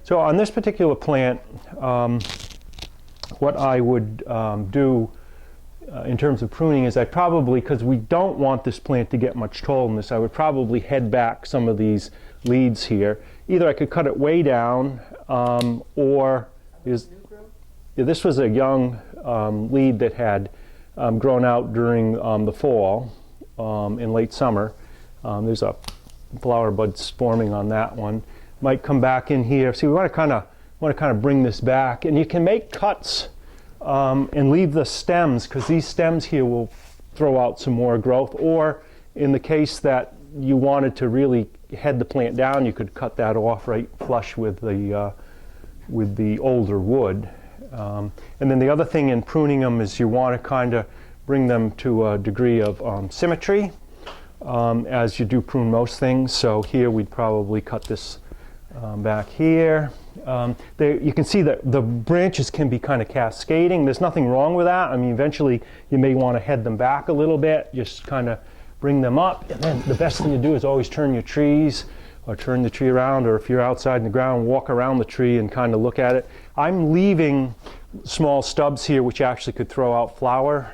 So on this particular plant, what I would do in terms of pruning is I probably, because we don't want this plant to get much tallness, I would probably head back some of these leads here. Either I could cut it way down, or this was a young lead that had grown out during the fall, in late summer. There's a flower buds forming on that one. Might come back in here. See, we want to kind of bring this back, and you can make cuts and leave the stems, because these stems here will throw out some more growth. Or in the case that you wanted to really head the plant down, you could cut that off right flush with the older wood. And then the other thing in pruning them is you want to kind of bring them to a degree of symmetry as you do prune most things. So here we'd probably cut this back here. You can see that the branches can be kind of cascading. There's nothing wrong with that. I mean, eventually you may want to head them back a little bit, just kind of bring them up. And then the best thing to do is always turn your trees, or turn the tree around, or if you're outside in the ground, walk around the tree and kind of look at it. I'm leaving small stubs here which actually could throw out smaller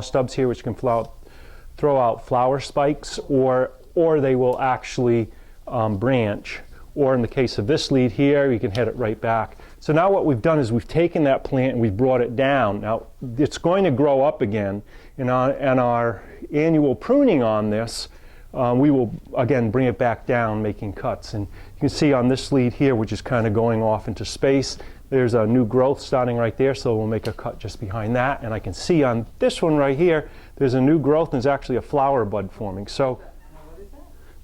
stubs here which can throw out flower spikes, or they will actually branch. Or in the case of this lead here, you can head it right back. So now what we've done is we've taken that plant and we've brought it down. Now it's going to grow up again, and our annual pruning on this, we will again bring it back down, making cuts. And you can see on this lead here, which is kind of going off into space, there's a new growth starting right there, so we'll make a cut just behind that. And I can see on this one right here, there's a new growth, and there's actually a flower bud forming. So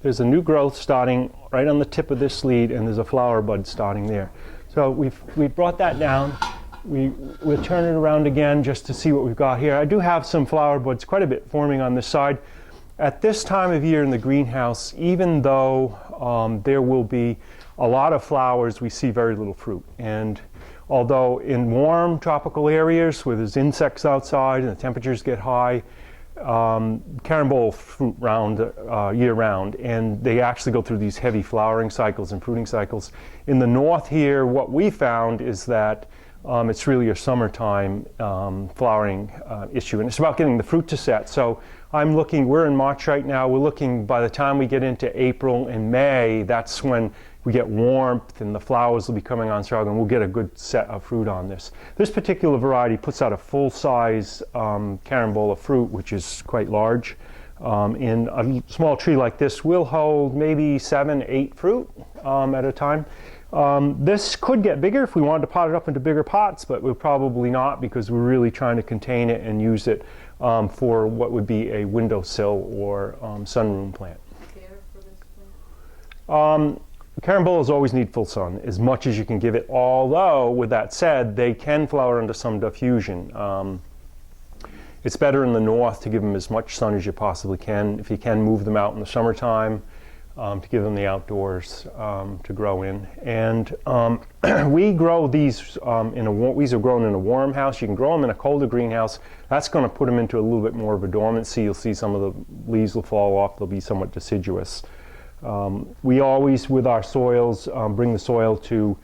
there's a new growth starting right on the tip of this lead, and there's a flower bud starting there. So we've brought that down. We'll turn it around again just to see what we've got here. I do have some flower buds, quite a bit forming on this side. At this time of year in the greenhouse, even though there will be a lot of flowers, we see very little fruit. And although in warm tropical areas where there's insects outside and the temperatures get high, carambola fruit year round, and they actually go through these heavy flowering cycles and fruiting cycles. In the north here, what we found is that it's really a summertime flowering issue, and it's about getting the fruit to set. So we're in March right now, we're looking, by the time we get into April and May, that's when we get warmth and the flowers will be coming on strong, and we'll get a good set of fruit on this. This particular variety puts out a full-size carambola fruit, which is quite large. In a small tree like this will hold maybe 7, 8 fruit at a time. This could get bigger if we wanted to pot it up into bigger pots, but we'll probably not, because we're really trying to contain it and use it for what would be a windowsill or sunroom plant. Care for this plant? Carambolas always need full sun, as much as you can give it, although with that said, they can flower under some diffusion. It's better in the north to give them as much sun as you possibly can. If you can, move them out in the summertime to give them the outdoors to grow in. And we grow these these are grown in a warm house. You can grow them in a colder greenhouse. That's going to put them into a little bit more of a dormancy. You'll see some of the leaves will fall off. They'll be somewhat deciduous. We always, with our soils, bring the soil to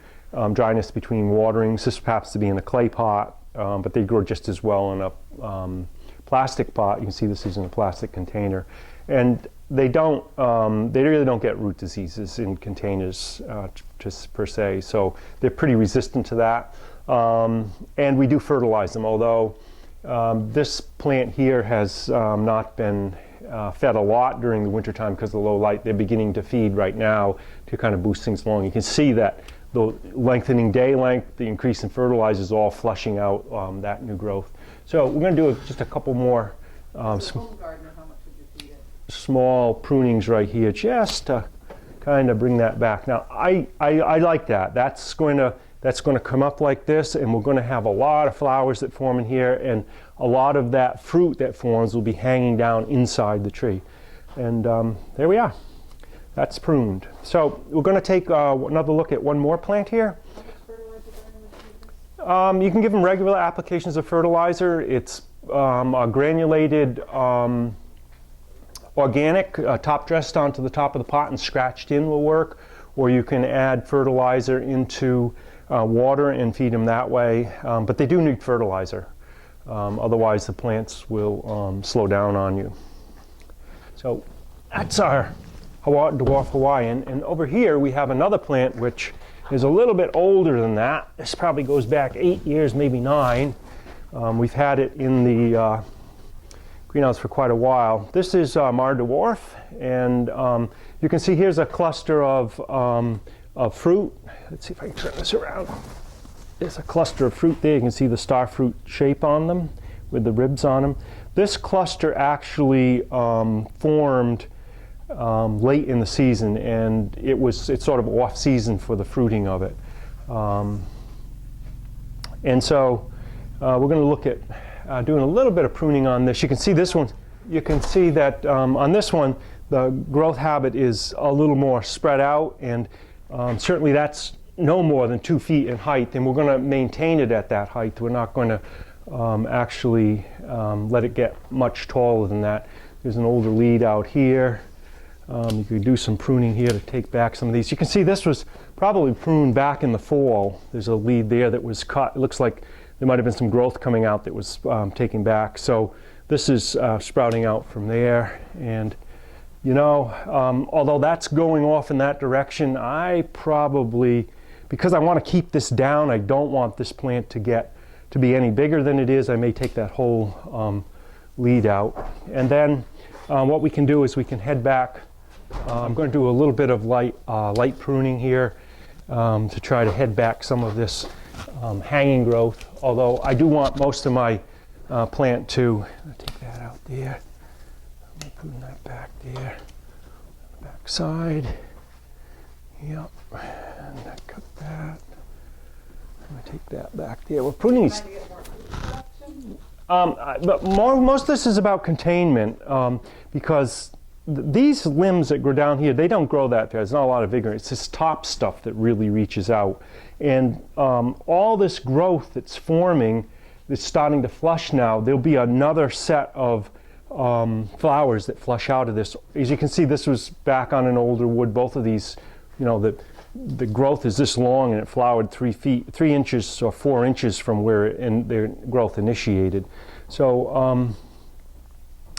dryness between waterings. This happens to be in a clay pot, but they grow just as well in a plastic pot. You can see this is in a plastic container. And they really don't get root diseases in containers just per se, so they're pretty resistant to that. And we do fertilize them, although this plant here has not been fed a lot during the wintertime because of the low light. They're beginning to feed right now to kind of boost things along. You can see that the lengthening day length, the increase in fertilizer is all flushing out that new growth. So we're going to do just a couple more home gardener, how much would you feed it? Small prunings right here, just to kind of bring that back. Now I like that. That's going to come up like this, and we're going to have a lot of flowers that form in here, and a lot of that fruit that forms will be hanging down inside the tree. And there we are. That's pruned. So we're going to take another look at one more plant here. You can give them regular applications of fertilizer. It's a granulated organic, top dressed onto the top of the pot and scratched in will work. or you can add fertilizer into water and feed them that way. But they do need fertilizer. Otherwise the plants will slow down on you. So that's our Dwarf Hawaiian. And over here we have another plant which is a little bit older than that. This probably goes back 8 years, maybe 9. We've had it in the greenhouse for quite a while. This is Maher Dwarf, and you can see here's a cluster of fruit. Let's see if I can turn this around. There's a cluster of fruit there. You can see the starfruit shape on them with the ribs on them. This cluster actually formed late in the season, and it's sort of off season for the fruiting of it. And so we're going to look at doing a little bit of pruning on this. You can see this one. You can see that on this one the growth habit is a little more spread out, and certainly that's no more than 2 feet in height, and we're going to maintain it at that height. We're not going to actually let it get much taller than that. There's an older lead out here. You could do some pruning here to take back some of these. You can see this was probably pruned back in the fall. There's a lead there that was cut. It looks like there might have been some growth coming out that was taken back. So this is sprouting out from there. And you know, although that's going off in that direction, I probably, because I want to keep this down, I don't want this plant to be any bigger than it is. I may take that whole lead out. And then what we can do is we can head back. I'm going to do a little bit of light pruning here to try to head back some of this hanging growth, although I do want most of my plant to take that out there. I'm going to prune that back there. Back side. Yep. And that cut that. I'm going to take that back there. We're pruning these. But most of this is about containment, because these limbs that grow down here, they don't grow that fast. There's not a lot of vigor. It's this top stuff that really reaches out. And all this growth that's forming, that's starting to flush now, there'll be another set of flowers that flush out of this. As you can see, this was back on an older wood. Both of these, you know, the growth is this long, and it flowered 3 inches or 4 inches from where their growth initiated. So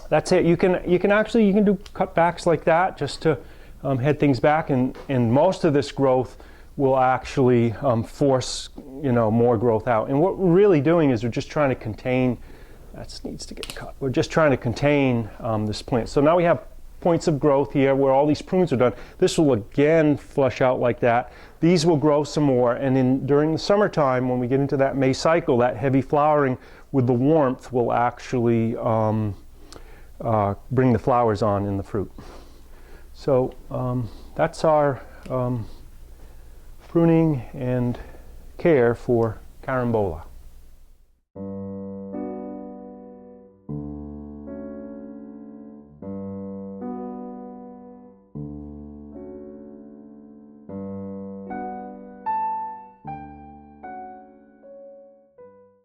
that's it. You can do cutbacks like that just to head things back, and most of this growth will actually force, you know, more growth out. And what we're really doing is we're just trying to contain. That needs to get cut. We're just trying to contain this plant. So now we have points of growth here where all these prunes are done. This will again flush out like that. These will grow some more, and during the summertime, when we get into that May cycle, that heavy flowering with the warmth will actually bring the flowers on in the fruit. So that's our pruning and care for carambola.